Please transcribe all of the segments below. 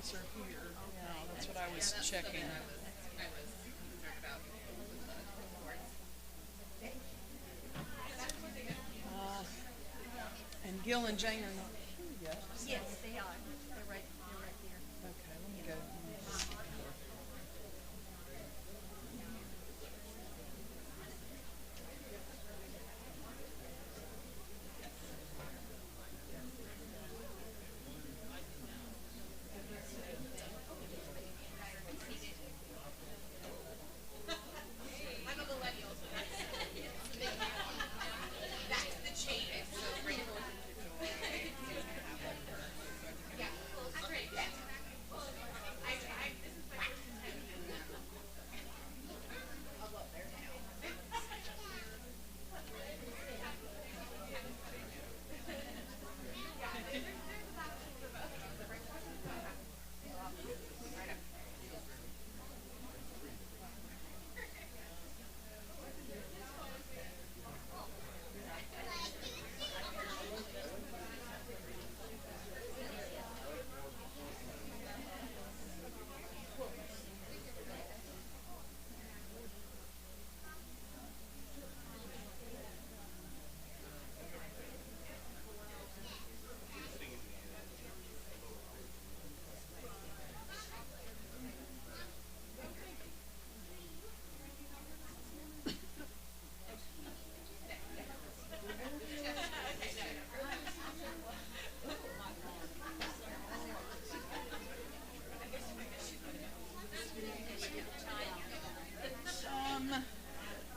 guys are here. Yeah, that's what I was checking. Uh, and Gil and Jane are not here yet. Yes, they are. They're right here. Okay, let me go.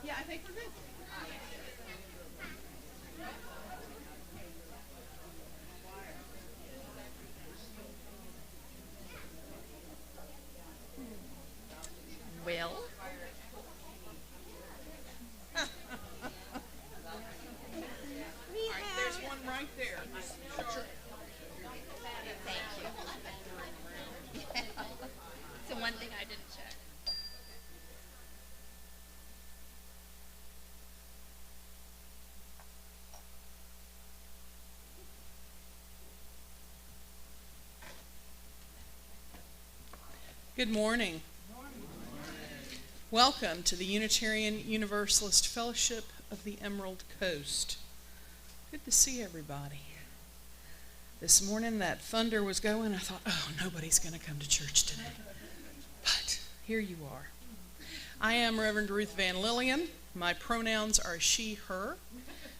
Yeah, I think we're good. Well, we All right, there's one right there. thank you. It's the one thing I didn't check. Good morning. Welcome to the Unitarian Universalist Fellowship of the Emerald Coast. Good to see everybody. This morning that thunder was going. I thought, oh, nobody's going to come to church today. But here you are. I am Reverend Ruth Van Lillian. My pronouns are she, her.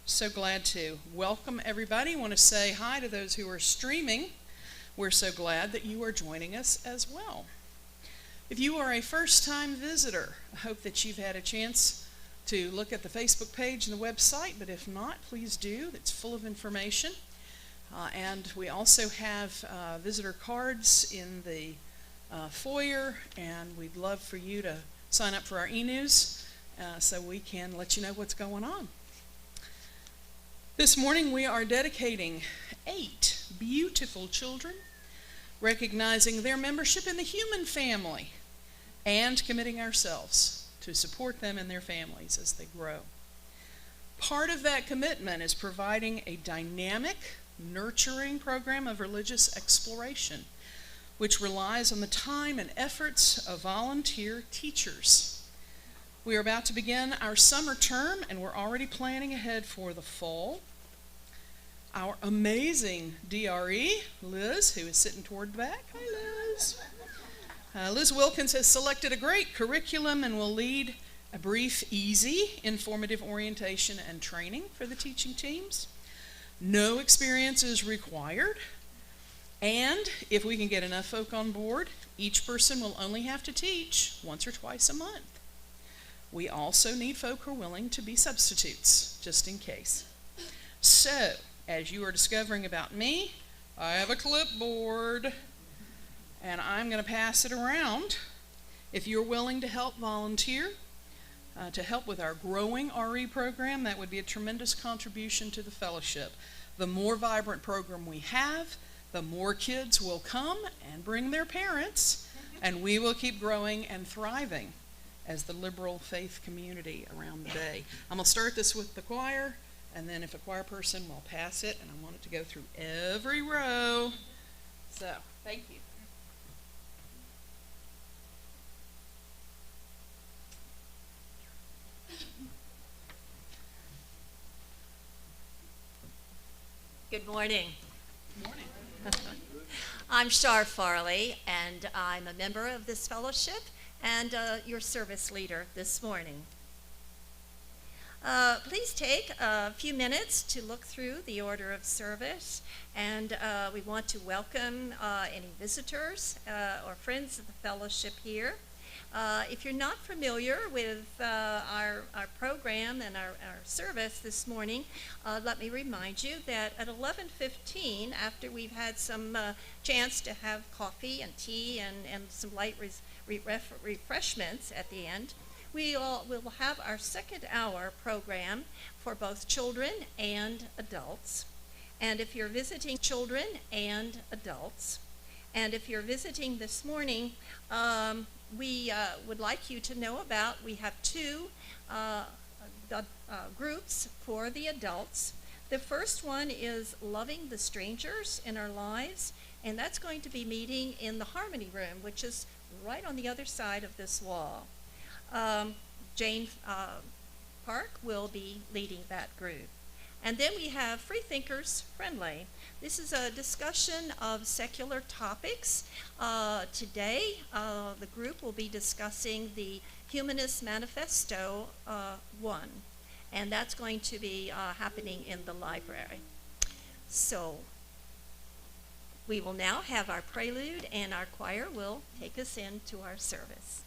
So glad to welcome everybody. I want to say hi to those who are streaming. We're so glad that you are joining us as well. If you are a first-time visitor, I hope that you've had a chance to look at the Facebook page and the website, but if not, please do. It's full of information. And we also have visitor cards in the foyer, and we'd love for you to sign up for our e-news so we can let you know what's going on. This morning we are dedicating 8 beautiful children, recognizing their membership in the human family, and committing ourselves to support them and their families as they grow. Part of that commitment is providing a dynamic, nurturing program of religious exploration, which relies on the time and efforts of volunteer teachers. We are about to begin our summer term, and we're already planning ahead for the fall. Our amazing DRE, Liz, who is sitting toward the back. Hi, Liz. Liz Wilkins has selected a great curriculum and will lead a brief, easy, informative orientation and training for the teaching teams. No experience is required, and if we can get enough folk on board, each person will only have to teach once or twice a month. We also need folk who are willing to be substitutes, just in case. So, as you are discovering about me, I have a clipboard, and I'm going to pass it around. If you're willing to help volunteer, to help with our growing RE program, that would be a tremendous contribution to the fellowship. The more vibrant program we have, the more kids will come and bring their parents, and we will keep growing and thriving as the liberal faith community around the bay. I'm going to start this with the choir, and then if a choir person will pass it, and I want it to go through every row. So, thank you. Good morning. Morning. I'm Shar Farley, and I'm a member of this fellowship and your service leader this morning. Please take a few minutes to look through the order of service, and we want to welcome any visitors or friends of the fellowship here. If you're not familiar with our program and our service this morning, let me remind you that at 11:15, after we've had some chance to have coffee and tea and some light refreshments at the end, we will have our second hour program for both children and adults. And if you're visiting children and adults, and if you're visiting this morning, we would like you to know about, we have two groups for the adults. The first one is Loving the Strangers in Our Lives, and that's going to be meeting in the Harmony Room, which is right on the other side of this wall. Jane Park will be leading that group. And then we have Freethinkers Friendly. This is a discussion of secular topics. Today, the group will be discussing the Humanist Manifesto 1, and that's going to be happening in the library. So we will now have our prelude, and our choir will take us into our service.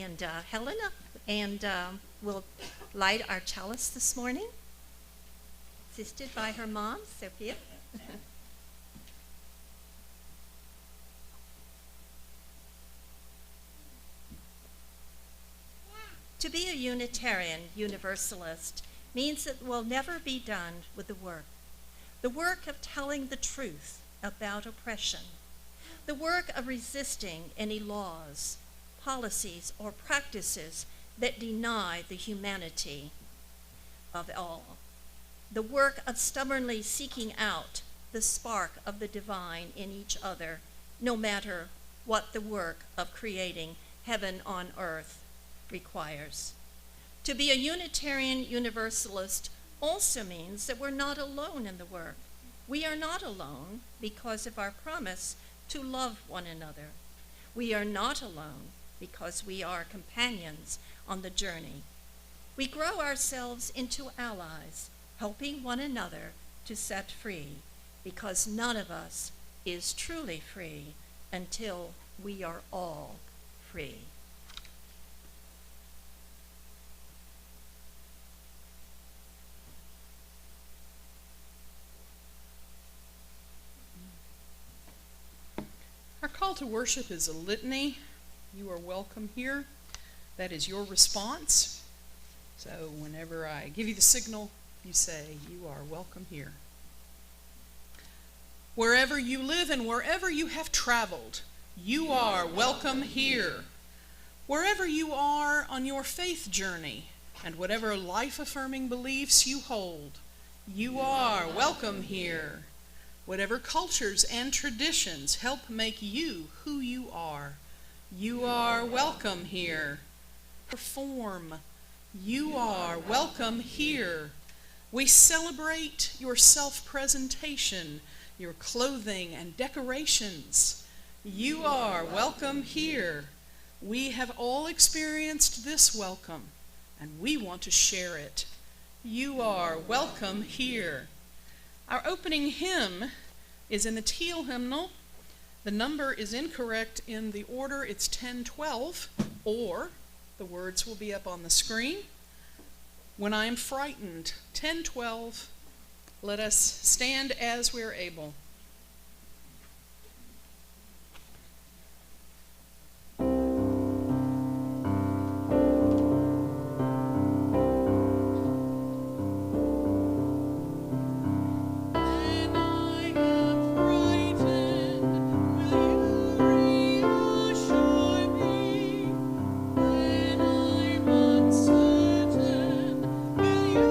And Helena will light our chalice this morning, assisted by her mom, Sophia. To be a Unitarian Universalist means it will never be done with the work of telling the truth about oppression, the work of resisting any laws, policies or practices that deny the humanity of all. The work of stubbornly seeking out the spark of the divine in each other, no matter what the work of creating heaven on earth requires. To be a Unitarian Universalist also means that we're not alone in the work. We are not alone because of our promise to love one another. We are not alone because we are companions on the journey. We grow ourselves into allies, helping one another to set free, because none of us is truly free until we are all free. Our call to worship is a litany. You are welcome here. That is your response. So whenever I give you the signal, you say, you are welcome here. Wherever you live and wherever you have traveled, you are welcome here. Wherever you are on your faith journey and whatever life-affirming beliefs you hold, you are welcome here. Whatever cultures and traditions help make you who you are welcome here. Perform, you are welcome here. We celebrate your self-presentation, your clothing and decorations. You are welcome here. We have all experienced this welcome, and we want to share it. You are welcome here. Our opening hymn is in the teal hymnal. The number is incorrect in the order. It's 1012, or the words will be up on the screen. When I am frightened, 1012. Let us stand as we're able. Will you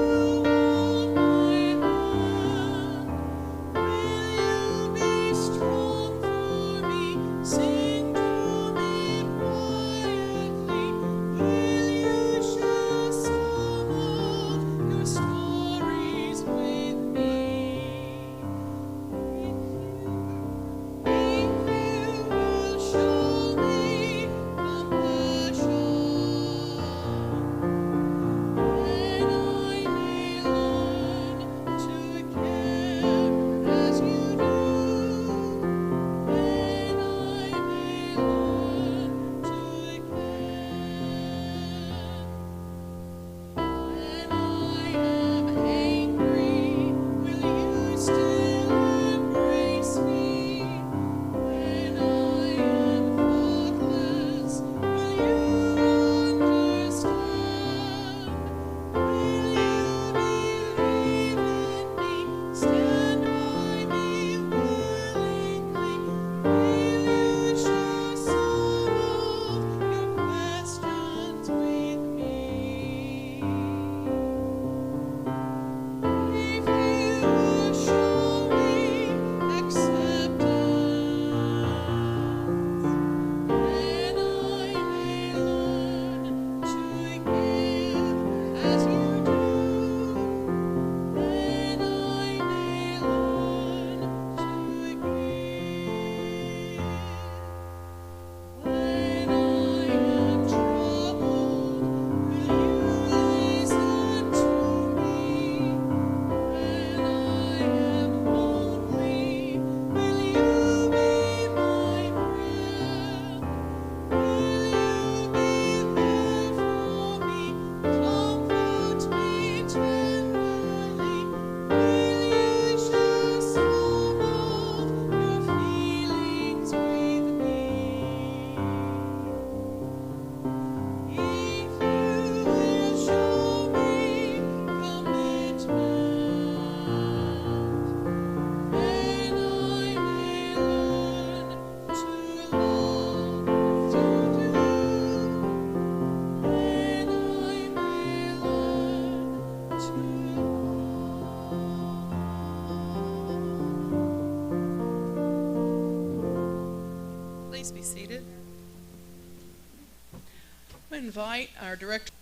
I invite our director.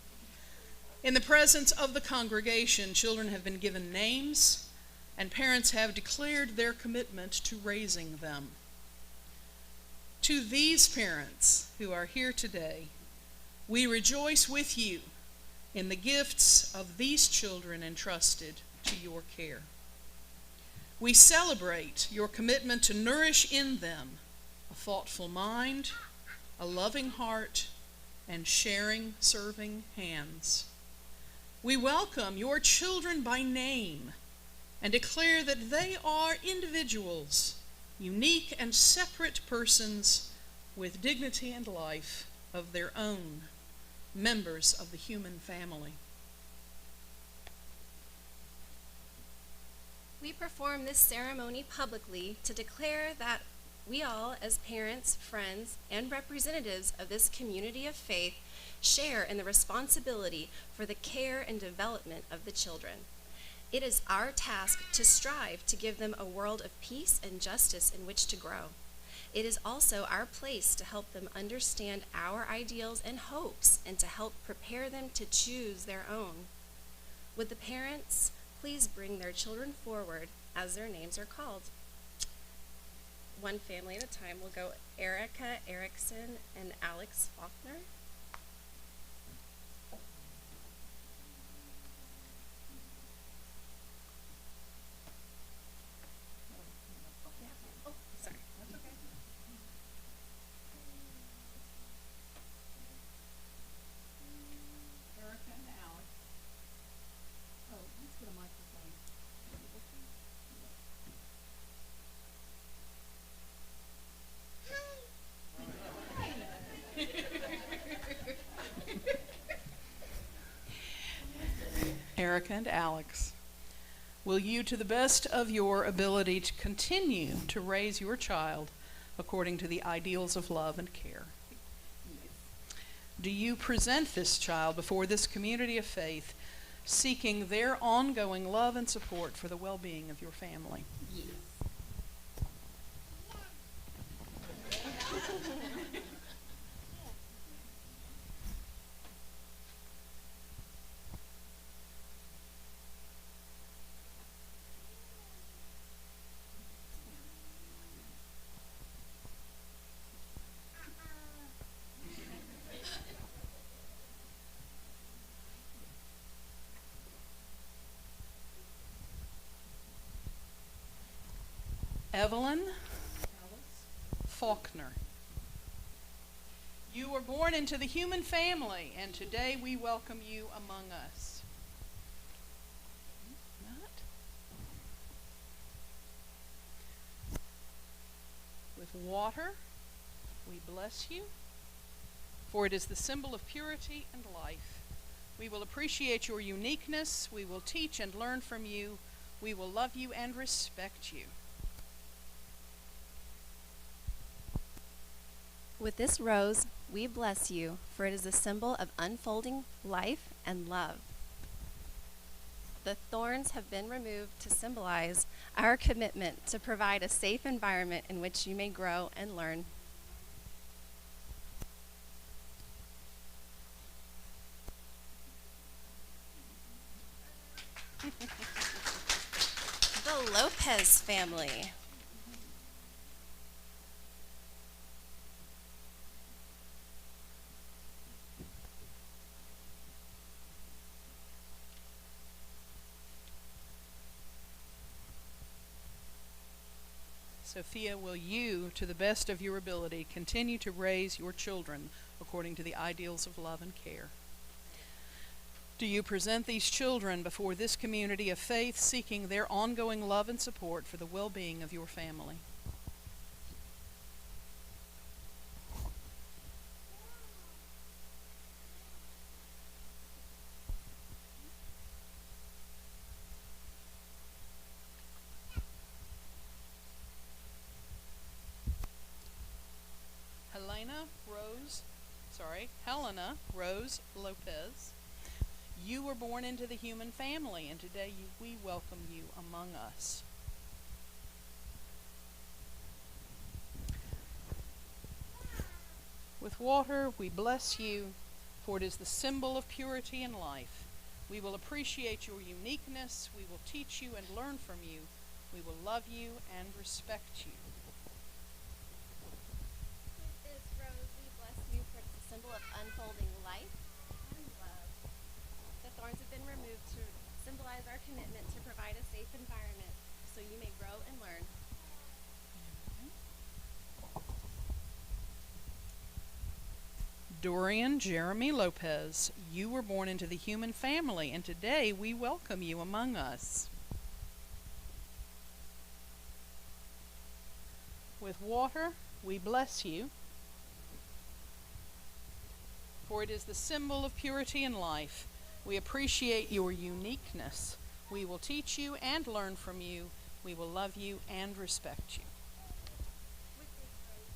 In the presence of the congregation, children have been given names, and parents have declared their commitment to raising them. To these parents who are here today, we rejoice with you in the gifts of these children entrusted to your care. We celebrate your commitment to nourish in them a thoughtful mind, a loving heart, and sharing, serving hands. We welcome your children by name and declare that they are individuals, unique and separate persons with dignity and life of their own, members of the human family. We perform this ceremony publicly to declare that we all, as parents, friends, and representatives of this community of faith, share in the responsibility for the care and development of the children. It is our task to strive to give them a world of peace and justice in which to grow. It is also our place to help them understand our ideals and hopes and to help prepare them to choose their own. Would the parents please bring their children forward as their names are called? One family at a time. We'll go Erica Erickson and Alex Faulkner. Oh, sorry. That's okay. Erica and Alex. Oh, let's get a microphone. Erica and Alex, will you, to the best of your ability, to continue to raise your child according to the ideals of love and care? Do you present this child before this community of faith, seeking their ongoing love and support for the well-being of your family? Yes. Evelyn Faulkner. You were born into the human family, and today we welcome you among us. With water, we bless you, for it is the symbol of purity and life. We will appreciate your uniqueness. We will teach and learn from you. We will love you and respect you. With this rose, we bless you, for it is a symbol of unfolding life and love. The thorns have been removed to symbolize our commitment to provide a safe environment in which you may grow and learn. The Lopez family. Sophia, will you, to the best of your ability, continue to raise your children according to the ideals of love and care? Do you present these children before this community of faith, seeking their ongoing love and support for the well-being of your family? Helena Rose Lopez. You were born into the human family, and today we welcome you among us. With water, we bless you, for it is the symbol of purity and life. We will appreciate your uniqueness. We will teach you and learn from you. We will love you and respect you. With this rose, we bless you for it's a symbol of unfolding life and love. The thorns have been removed to symbolize our commitment to provide a safe environment so you may grow and learn. Dorian Jeremy Lopez, you were born into the human family, and today we welcome you among us. With water, we bless you, for it is the symbol of purity and life. We appreciate your uniqueness. We will teach you and learn from you. We will love you and respect you. With this rose,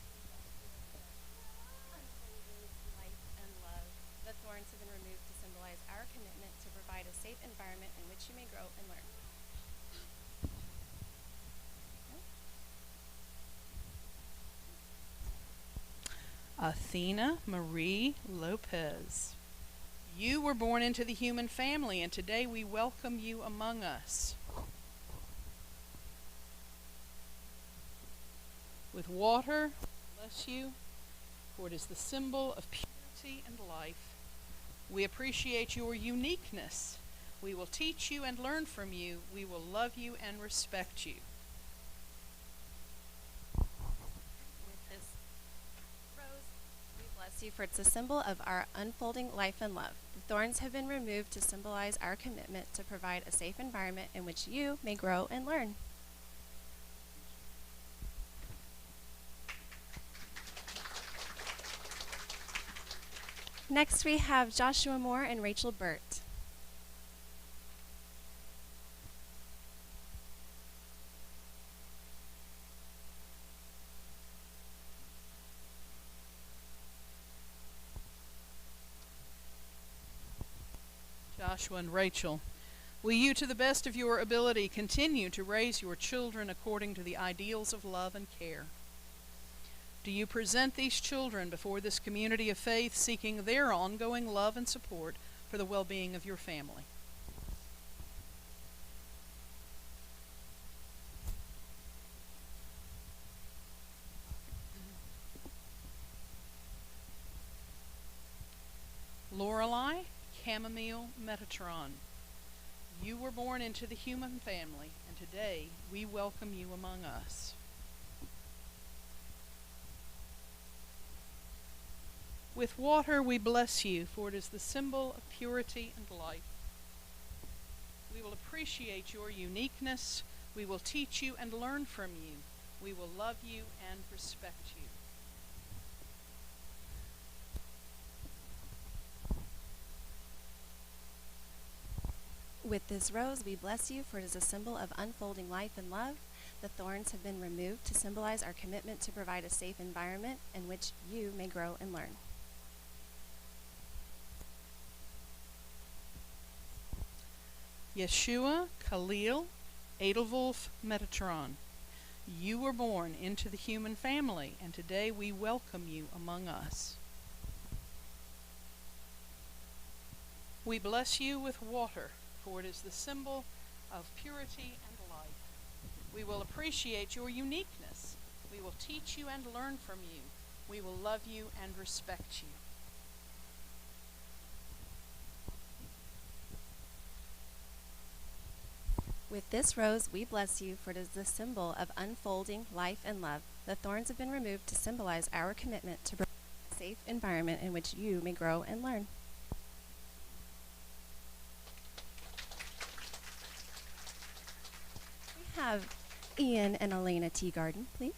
unfolding life and love. The thorns have been removed to symbolize our commitment to provide a safe environment in which you may grow and learn. Athena Marie Lopez, you were born into the human family, and today we welcome you among us. With water, bless you, for it is the symbol of purity and life. We appreciate your uniqueness. We will teach you and learn from you. We will love you and respect you. With this rose, we bless you for it's a symbol of our unfolding life and love. The thorns have been removed to symbolize our commitment to provide a safe environment in which you may grow and learn. Next, we have Joshua Moore and Rachel Burt. Joshua and Rachel, will you, to the best of your ability, continue to raise your children according to the ideals of love and care? Do you present these children before this community of faith, seeking their ongoing love and support for the well-being of your family? Lorelei Chamomile Metatron, you were born into the human family, and today we welcome you among us. With water we bless you, for it is the symbol of purity and life. We will appreciate your uniqueness. We will teach you and learn from you. We will love you and respect you. With this rose, we bless you, for it is a symbol of unfolding life and love. The thorns have been removed to symbolize our commitment to provide a safe environment in which you may grow and learn. Yeshua Khalil Edelwolf Metatron, you were born into the human family, and today we welcome you among us. We bless you with water, for it is the symbol of purity and life. We will appreciate your uniqueness. We will teach you and learn from you. We will love you and respect you. With this rose, we bless you, for it is the symbol of unfolding life and love. The thorns have been removed to symbolize our commitment to provide a safe environment in which you may grow and learn. We have Ian and Elena Teagarden, please.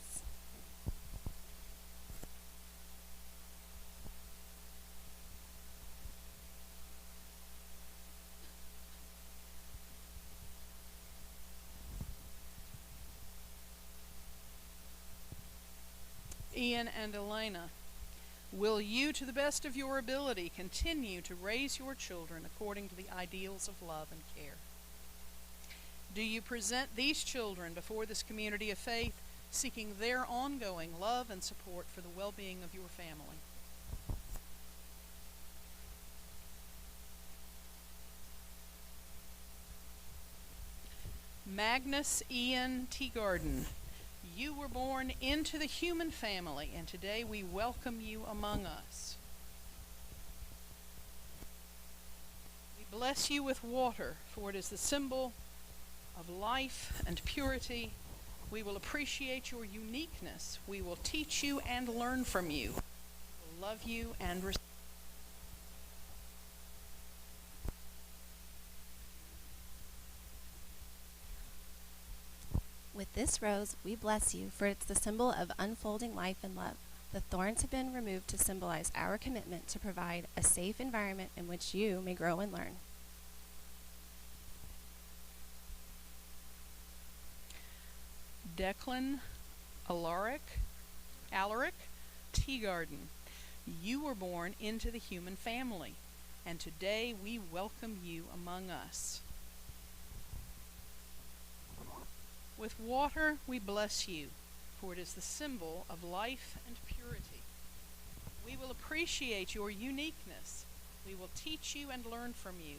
Ian and Elena, will you, to the best of your ability, continue to raise your children according to the ideals of love and care? Do you present these children before this community of faith, seeking their ongoing love and support for the well-being of your family? Magnus Ian Teagarden, you were born into the human family, and today we welcome you among us. We bless you with water, for it is the symbol of life and purity. We will appreciate your uniqueness. We will teach you and learn from you. We will love you and respect. With this rose, we bless you, for it's the symbol of unfolding life and love. The thorns have been removed to symbolize our commitment to provide a safe environment in which you may grow and learn. Declan Alaric Teagarden, you were born into the human family, and today we welcome you among us. With water we bless you, for it is the symbol of life and purity. We will appreciate your uniqueness. We will teach you and learn from you.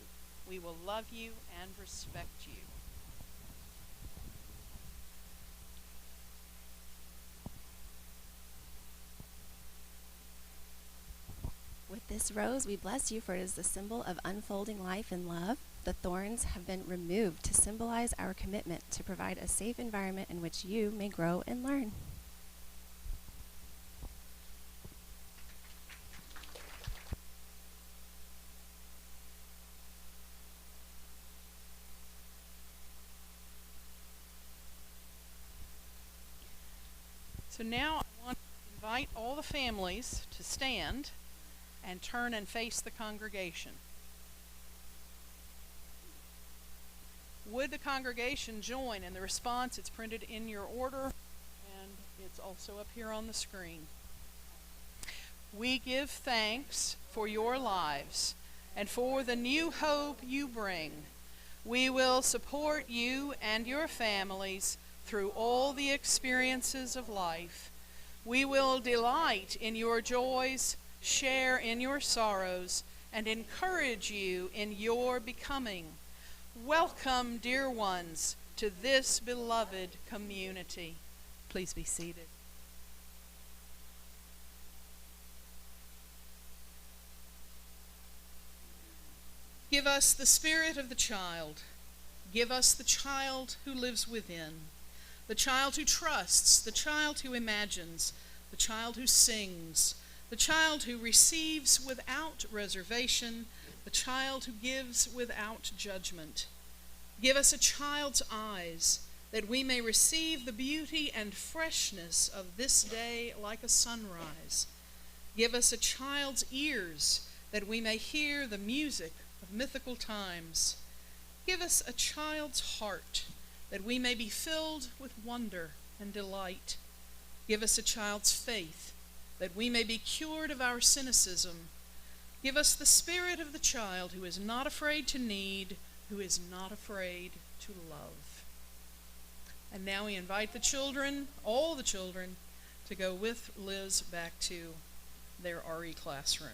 We will love you and respect you. With this rose, we bless you, for it is the symbol of unfolding life and love. The thorns have been removed to symbolize our commitment to provide a safe environment in which you may grow and learn. So now I want to invite all the families to stand and turn and face the congregation. Would the congregation join in the response? It's printed in your order, and it's also up here on the screen. We give thanks for your lives and for the new hope you bring. We will support you and your families through all the experiences of life. We will delight in your joys, share in your sorrows, and encourage you in your becoming. Welcome, dear ones, to this beloved community. Please be seated. Give us the spirit of the child. Give us the child who lives within, the child who trusts, the child who imagines, the child who sings, the child who receives without reservation, the child who gives without judgment. Give us a child's eyes, that we may receive the beauty and freshness of this day like a sunrise. Give us a child's ears, that we may hear the music of mythical times. Give us a child's heart, that we may be filled with wonder and delight. Give us a child's faith, that we may be cured of our cynicism. Give us the spirit of the child who is not afraid to need, who is not afraid to love. And now we invite the children, all the children, to go with Liz back to their RE classroom.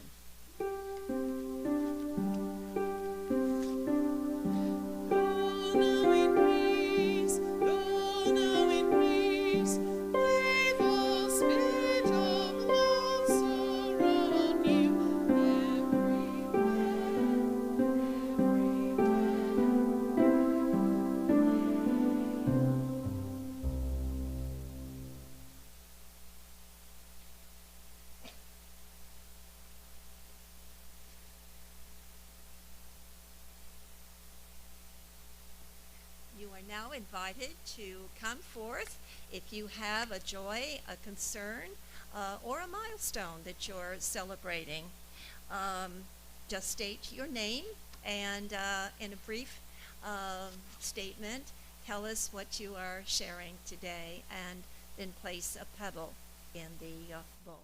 You are now invited to come forth if you have a joy, a concern, or a milestone that you're celebrating. Just state your name and in a brief statement, tell us what you are sharing today, and then place a pebble in the bowl.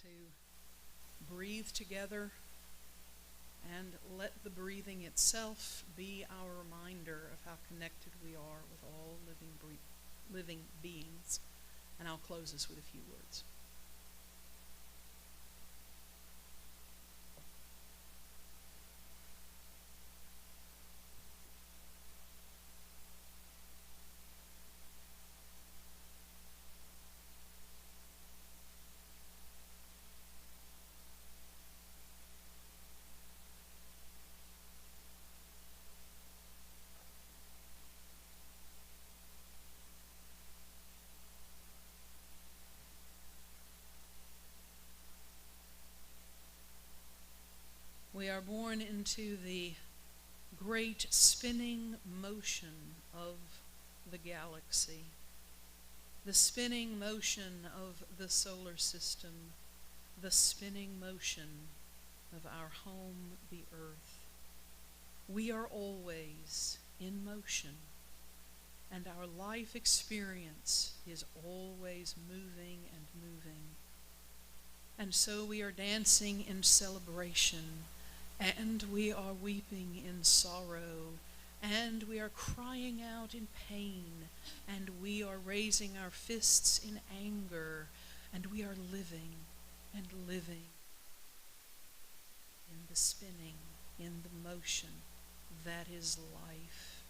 to breathe together and let the breathing itself be our reminder of how connected we are with all living beings. And I'll close us with a few words. We are born into the great spinning motion of the galaxy, the spinning motion of the solar system, the spinning motion of our home, the earth. We are always in motion, and our life experience is always moving and moving. And so we are dancing in celebration, and we are weeping in sorrow, and we are crying out in pain, and we are raising our fists in anger, and we are living and living in the spinning, in the motion that is life.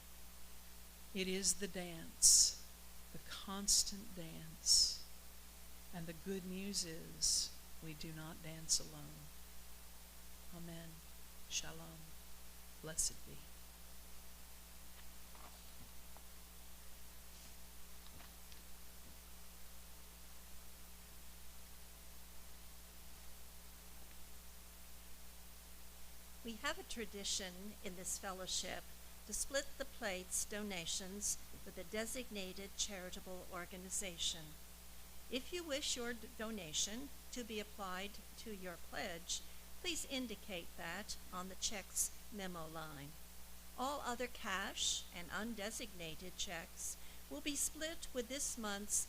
It is the dance, the constant dance, and the good news is we do not dance alone. Amen. Shalom. Blessed be. We have a tradition in this fellowship to split the plates donations with a designated charitable organization. If you wish your donation to be applied to your pledge, please indicate that on the check's memo line. All other cash and undesignated checks will be split with this month's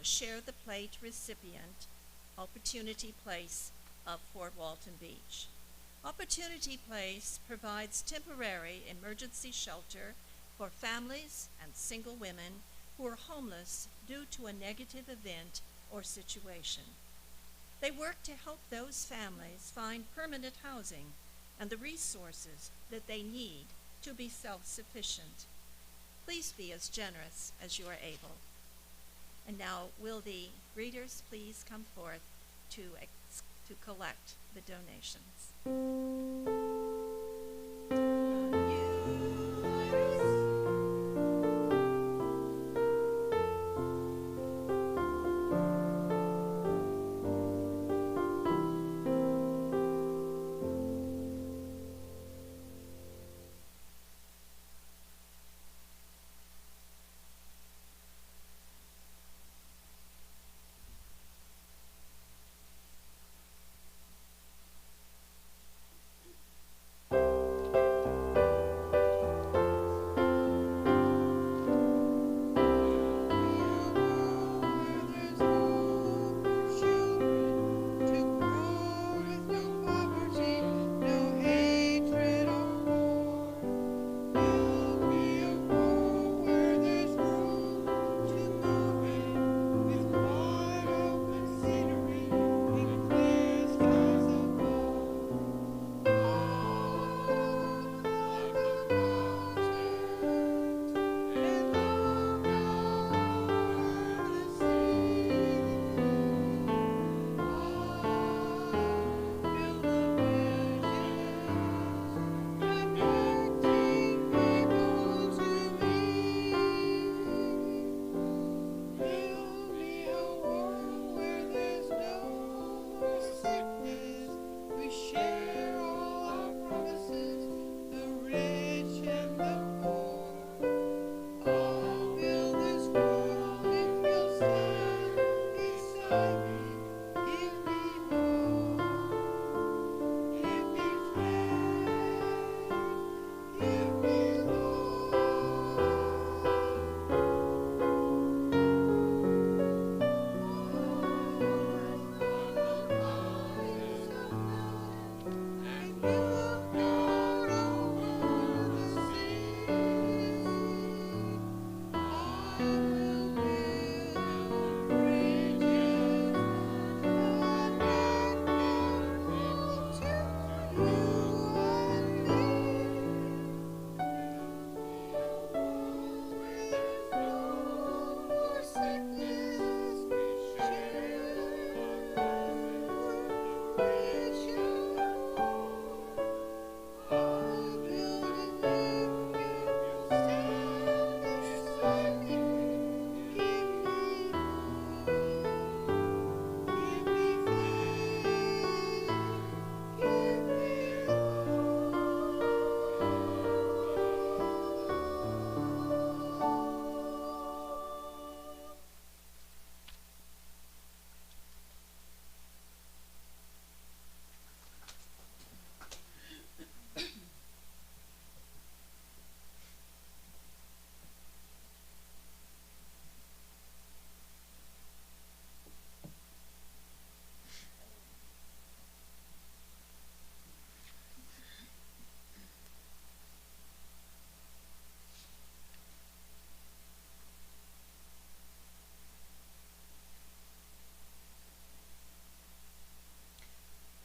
Share the Plate recipient, Opportunity Place of Fort Walton Beach. Opportunity Place provides temporary emergency shelter for families and single women who are homeless due to a negative event or situation. They work to help those families find permanent housing and the resources that they need to be self-sufficient. Please be as generous as you are able. And now, will the greeters please come forth to collect the donations.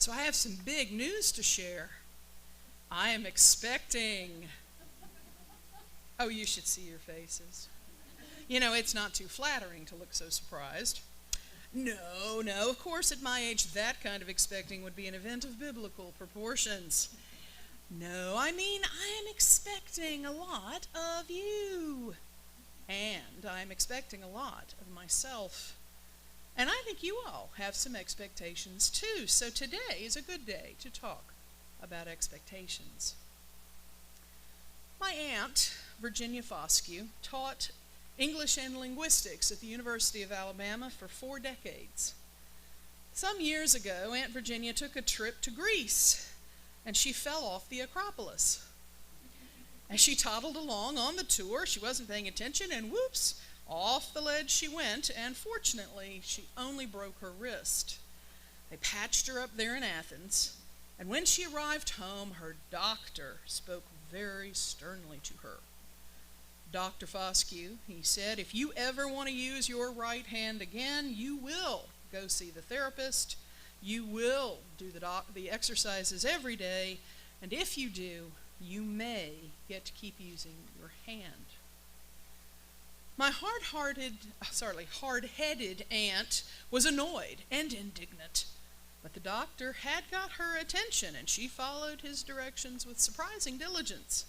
So I have some big news to share. I am expecting. Oh, you should see your faces. You know, it's not too flattering to look so surprised. No, of course at my age that kind of expecting would be an event of biblical proportions. No, I mean I am expecting a lot of you. And I'm expecting a lot of myself. And I think you all have some expectations too. So today is a good day to talk about expectations. My aunt, Virginia Foscue, taught English and linguistics at the University of Alabama for 4 decades. Some years ago, Aunt Virginia took a trip to Greece, and she fell off the Acropolis. As she toddled along on the tour, she wasn't paying attention, and whoops, off the ledge she went, and fortunately, she only broke her wrist. They patched her up there in Athens, and when she arrived home, her doctor spoke very sternly to her. Dr. Foscue, he said, if you ever want to use your right hand again, you will go see the therapist. You will do the exercises every day, and if you do, you may get to keep using your hand. My hard-headed aunt was annoyed and indignant, but the doctor had got her attention, and she followed his directions with surprising diligence.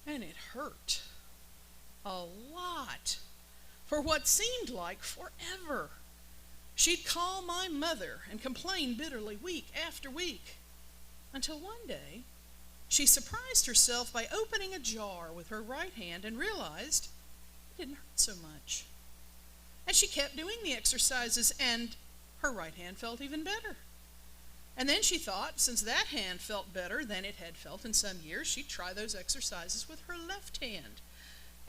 And it hurt. A lot. For what seemed like forever. She'd call my mother and complain bitterly week after week, until one day she surprised herself by opening a jar with her right hand and realized it didn't hurt so much. And she kept doing the exercises, and her right hand felt even better. And then she thought, since that hand felt better than it had felt in some years, she'd try those exercises with her left hand.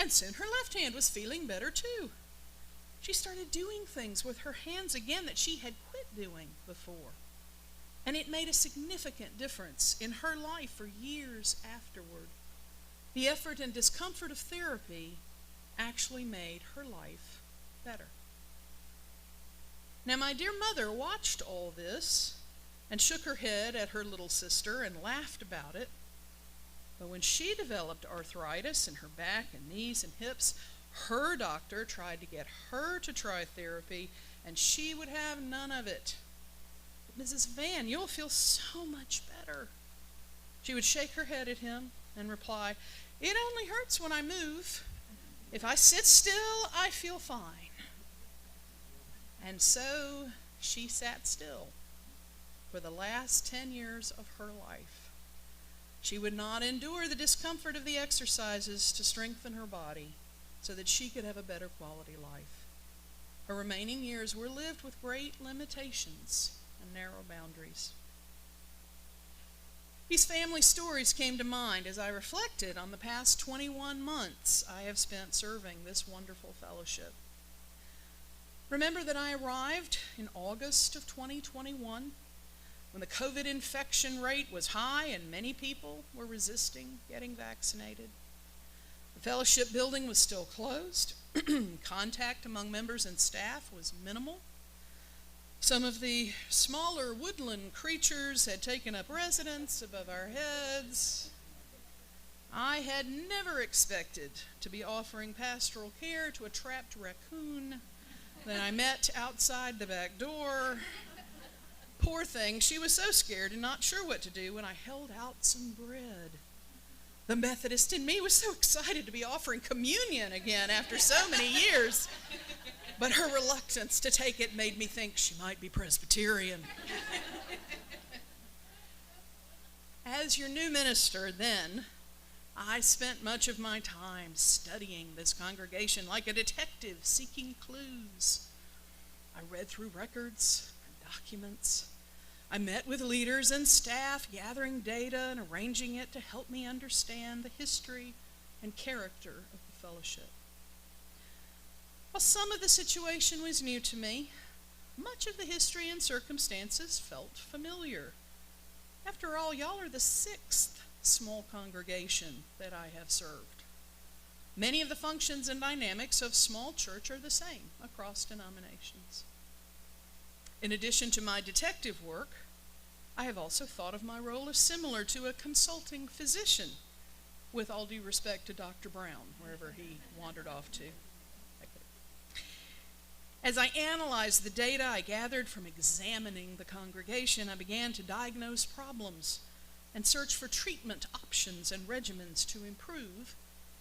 And soon her left hand was feeling better too. She started doing things with her hands again that she had quit doing before. And it made a significant difference in her life for years afterward. The effort and discomfort of therapy actually made her life better. Now, my dear mother watched all this and shook her head at her little sister and laughed about it. But when she developed arthritis in her back and knees and hips, her doctor tried to get her to try therapy, and she would have none of it. But Mrs. Van, you'll feel so much better. She would shake her head at him and reply, it only hurts when I move. If I sit still, I feel fine. And so she sat still for the last 10 years of her life. She would not endure the discomfort of the exercises to strengthen her body so that she could have a better quality life. Her remaining years were lived with great limitations and narrow boundaries. These family stories came to mind as I reflected on the past 21 months I have spent serving this wonderful fellowship. Remember that I arrived in August of 2021 when the COVID infection rate was high and many people were resisting getting vaccinated. The fellowship building was still closed. Contact among members and staff was minimal. Some of the smaller woodland creatures had taken up residence above our heads. I had never expected to be offering pastoral care to a trapped raccoon that I met outside the back door. Poor thing, she was so scared and not sure what to do when I held out some bread. The Methodist in me was so excited to be offering communion again after so many years, but her reluctance to take it made me think she might be Presbyterian. As your new minister then, I spent much of my time studying this congregation like a detective seeking clues. I read through records and documents. I met with leaders and staff, gathering data and arranging it to help me understand the history and character of the fellowship. While some of the situation was new to me, much of the history and circumstances felt familiar. After all, y'all are the 6th small congregation that I have served. Many of the functions and dynamics of small church are the same across denominations. In addition to my detective work, I have also thought of my role as similar to a consulting physician, with all due respect to Dr. Brown, wherever he wandered off to. As I analyzed the data I gathered from examining the congregation, I began to diagnose problems and search for treatment options and regimens to improve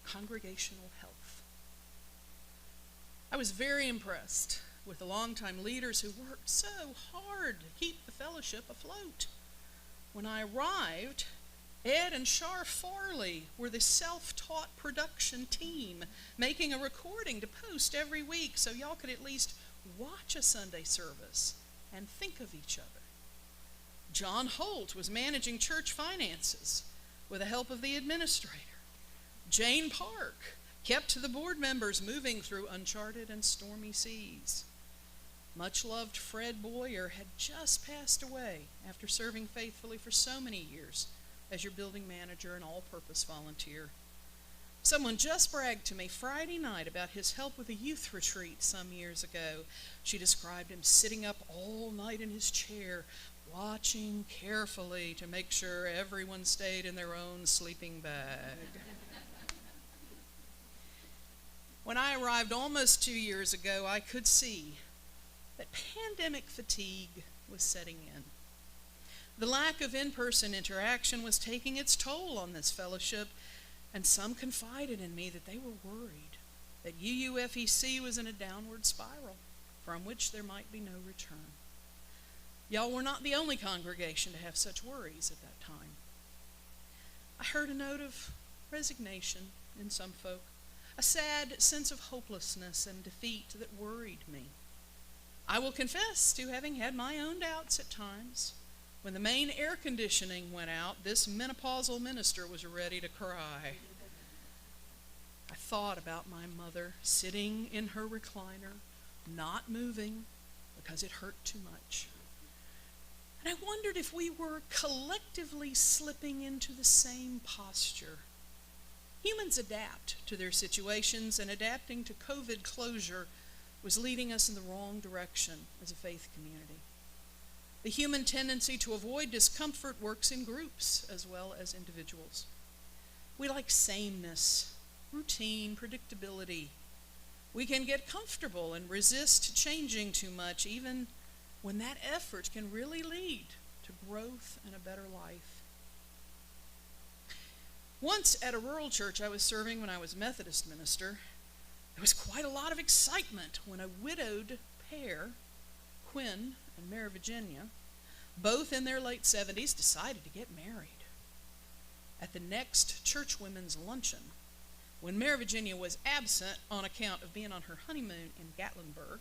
congregational health. I was very impressed with the longtime leaders who worked so hard to keep the fellowship afloat. When I arrived, Ed and Shar Farley were the self-taught production team, making a recording to post every week so y'all could at least watch a Sunday service and think of each other. John Holt was managing church finances with the help of the administrator. Jane Park kept the board members moving through uncharted and stormy seas. Much-loved Fred Boyer had just passed away after serving faithfully for so many years as your building manager and all-purpose volunteer. Someone just bragged to me Friday night about his help with a youth retreat some years ago. She described him sitting up all night in his chair, watching carefully to make sure everyone stayed in their own sleeping bag. When I arrived almost 2 years ago, I could see that pandemic fatigue was setting in. The lack of in-person interaction was taking its toll on this fellowship, and some confided in me that they were worried that UUFEC was in a downward spiral from which there might be no return. Y'all were not the only congregation to have such worries at that time. I heard a note of resignation in some folk, a sad sense of hopelessness and defeat that worried me. I will confess to having had my own doubts at times. When the main air conditioning went out, this menopausal minister was ready to cry. I thought about my mother sitting in her recliner, not moving because it hurt too much. And I wondered if we were collectively slipping into the same posture. Humans adapt to their situations, and adapting to COVID closure was leading us in the wrong direction as a faith community. The human tendency to avoid discomfort works in groups as well as individuals. We like sameness, routine, predictability. We can get comfortable and resist changing too much, even when that effort can really lead to growth and a better life. Once at a rural church I was serving when I was Methodist minister, there was quite a lot of excitement when a widowed pair, Quinn and Mary Virginia, both in their late 70s, decided to get married. At the next church women's luncheon, when Mary Virginia was absent on account of being on her honeymoon in Gatlinburg,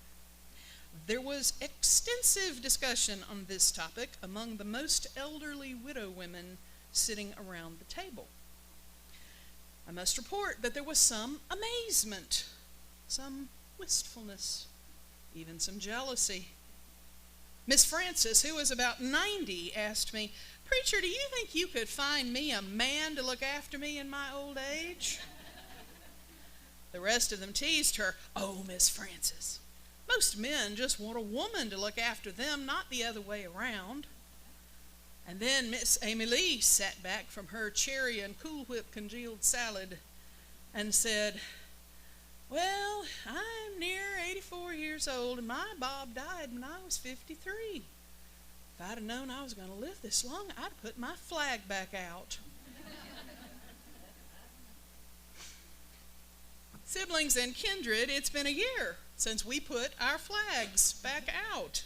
there was extensive discussion on this topic among the most elderly widow women sitting around the table. I must report that there was some amazement, some wistfulness, even some jealousy. Miss Francis, who was about 90, asked me, "Preacher, do you think you could find me a man to look after me in my old age?" The rest of them teased her. "Oh, Miss Francis, most men just want a woman to look after them, not the other way around." And then Miss Amy Lee sat back from her cherry and Cool Whip congealed salad and said, "Well, I'm near 84 years old, and my Bob died when I was 53. If I'd have known I was going to live this long, I'd have put my flag back out." Siblings and kindred, it's been a year since we put our flags back out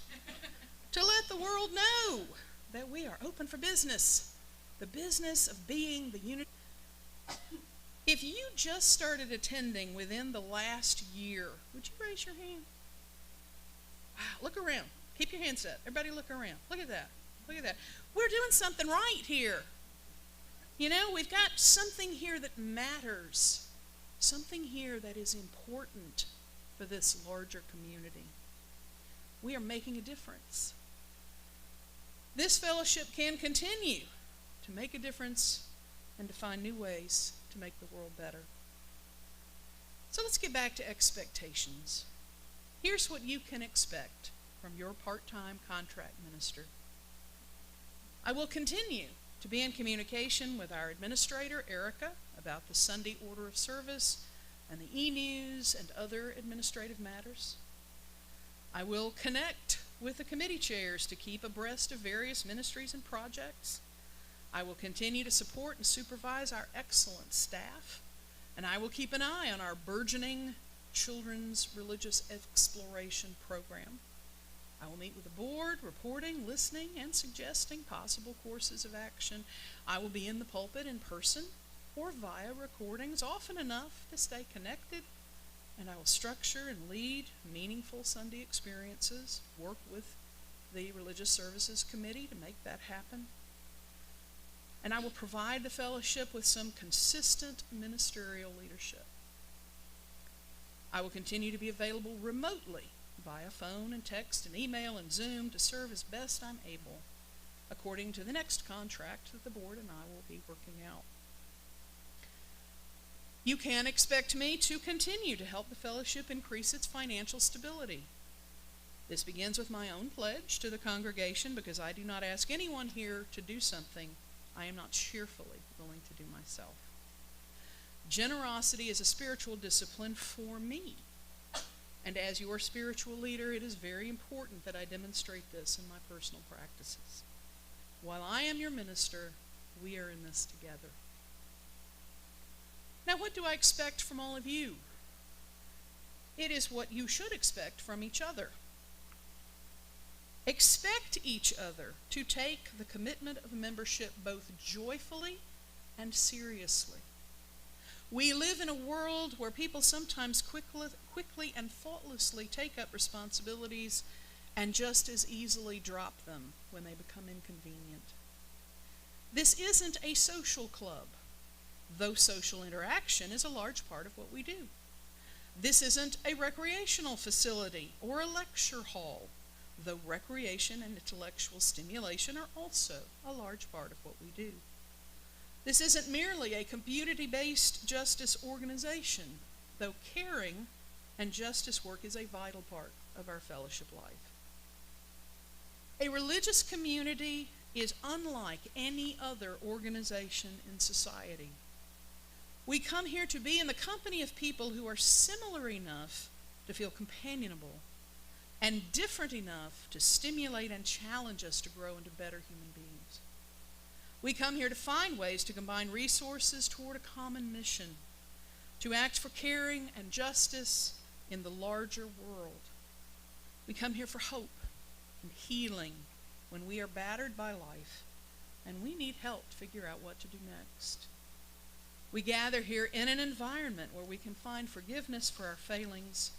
to let the world know that we are open for business, the business of being the unit. If you just started attending within the last year, would you raise your hand? Wow, look around. Keep your hands up. Everybody look around. Look at that. Look at that. We're doing something right here. You know, we've got something here that matters, something here that is important for this larger community. We are making a difference. This fellowship can continue to make a difference and to find new ways to make the world better. So let's get back to expectations. Here's what you can expect from your part-time contract minister. I I will continue to be in communication with our administrator, Erica, about the Sunday order of service and the e-news and other administrative matters. I will connect with the committee chairs to keep abreast of various ministries and projects. I will continue to support and supervise our excellent staff, and I will keep an eye on our burgeoning children's religious exploration program. I will meet with the board, reporting, listening, and suggesting possible courses of action. I will be in the pulpit in person or via recordings often enough to stay connected, and I will structure and lead meaningful Sunday experiences, work with the Religious Services Committee to make that happen. And I will provide the fellowship with some consistent ministerial leadership. I will continue to be available remotely via phone and text and email and Zoom to serve as best I'm able, according to the next contract that the board and I will be working out. You can expect me to continue to help the fellowship increase its financial stability. This begins with my own pledge to the congregation, because I do not ask anyone here to do something I am not cheerfully willing to do myself. Generosity is a spiritual discipline for me. And as your spiritual leader, it is very important that I demonstrate this in my personal practices. While I am your minister, we are in this together. Now, what do I expect from all of you? It is what you should expect from each other. Expect each other to take the commitment of membership both joyfully and seriously. We live in a world where people sometimes quickly and thoughtlessly take up responsibilities and just as easily drop them when they become inconvenient. This isn't a social club, though social interaction is a large part of what we do. This isn't a recreational facility or a lecture hall, though recreation and intellectual stimulation are also a large part of what we do. This isn't merely a community-based justice organization, though caring and justice work is a vital part of our fellowship life. A religious community is unlike any other organization in society. We come here to be in the company of people who are similar enough to feel companionable and different enough to stimulate and challenge us to grow into better human beings. We come here to find ways to combine resources toward a common mission, to act for caring and justice in the larger world. We come here for hope and healing when we are battered by life and we need help to figure out what to do next. We gather here in an environment where we can find forgiveness for our failings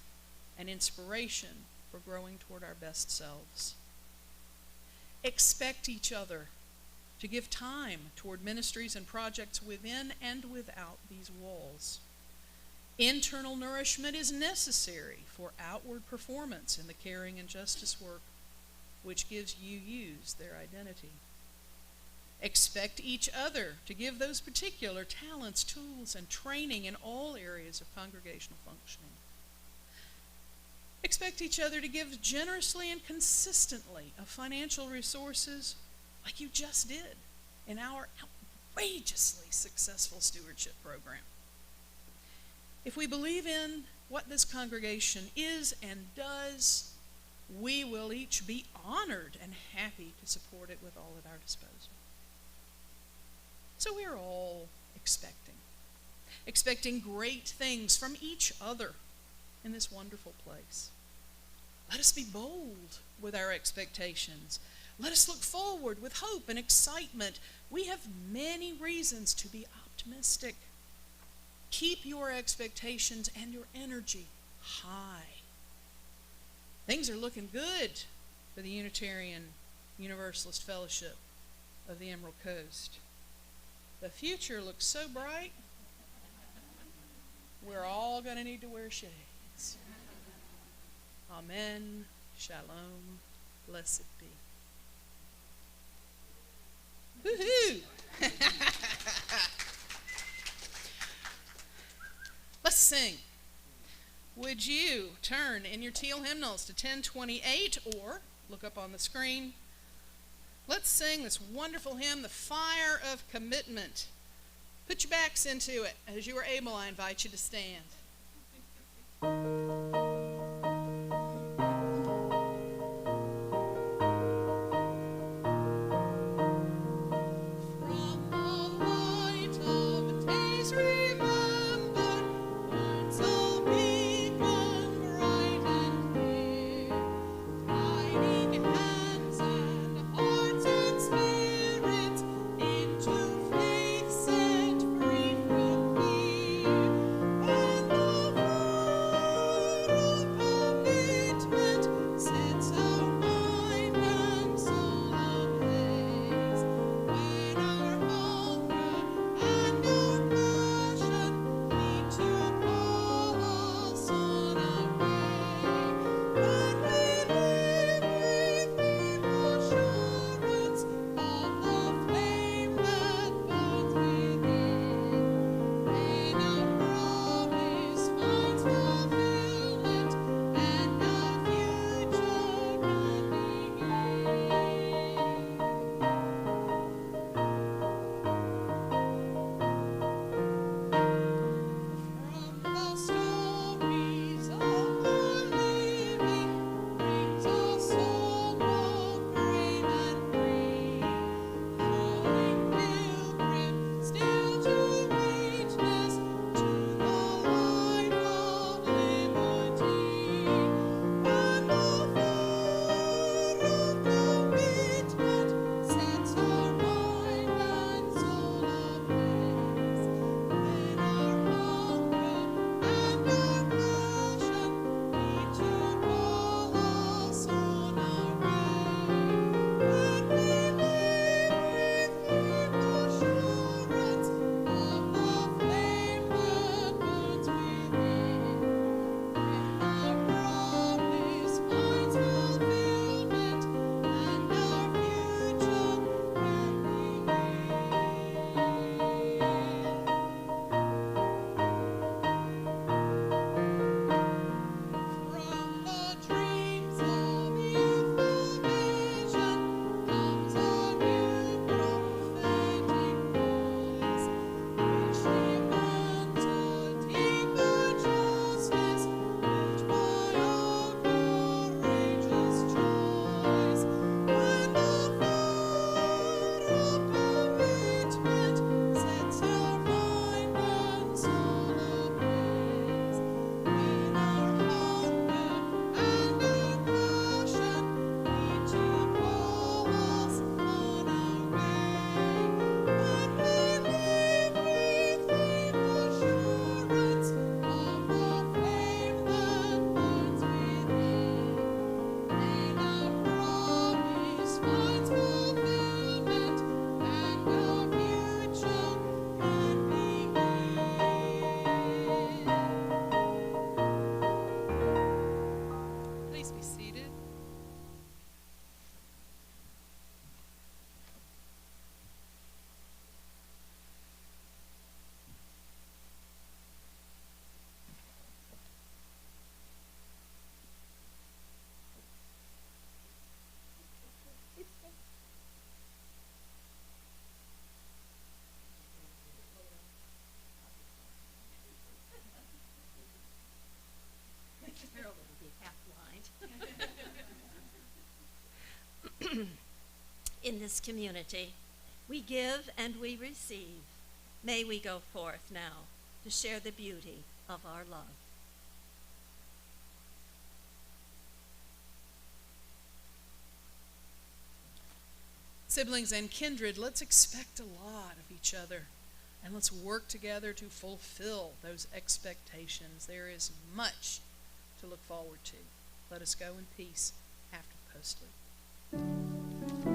and inspiration for growing toward our best selves. Expect each other to give time toward ministries and projects within and without these walls. Internal nourishment is necessary for outward performance in the caring and justice work which gives UUs their identity. Expect each other to give those particular talents, tools, and training in all areas of congregational functioning. Expect each other to give generously and consistently of financial resources like you just did in our outrageously successful stewardship program. If we believe in what this congregation is and does, we will each be honored and happy to support it with all at our disposal. So we are all expecting great things from each other in this wonderful place. Let us be bold with our expectations. Let us look forward with hope and excitement. We have many reasons to be optimistic. Keep your expectations and your energy high. Things are looking good for the Unitarian Universalist Fellowship of the Emerald Coast. The future looks so bright, we're all going to need to wear shades. Amen. Shalom. Blessed be. Woohoo! Let's sing. Would you turn in your teal hymnals to 1028 or look up on the screen Let's sing this wonderful hymn, The Fire of Commitment. Put your backs into it. As you are able, I invite you to stand. In this community, we give and we receive. May we go forth now to share the beauty of our love. Siblings and kindred, let's expect a lot of each other, and let's work together to fulfill those expectations. There is much to look forward to. Let us go in peace after the postlude.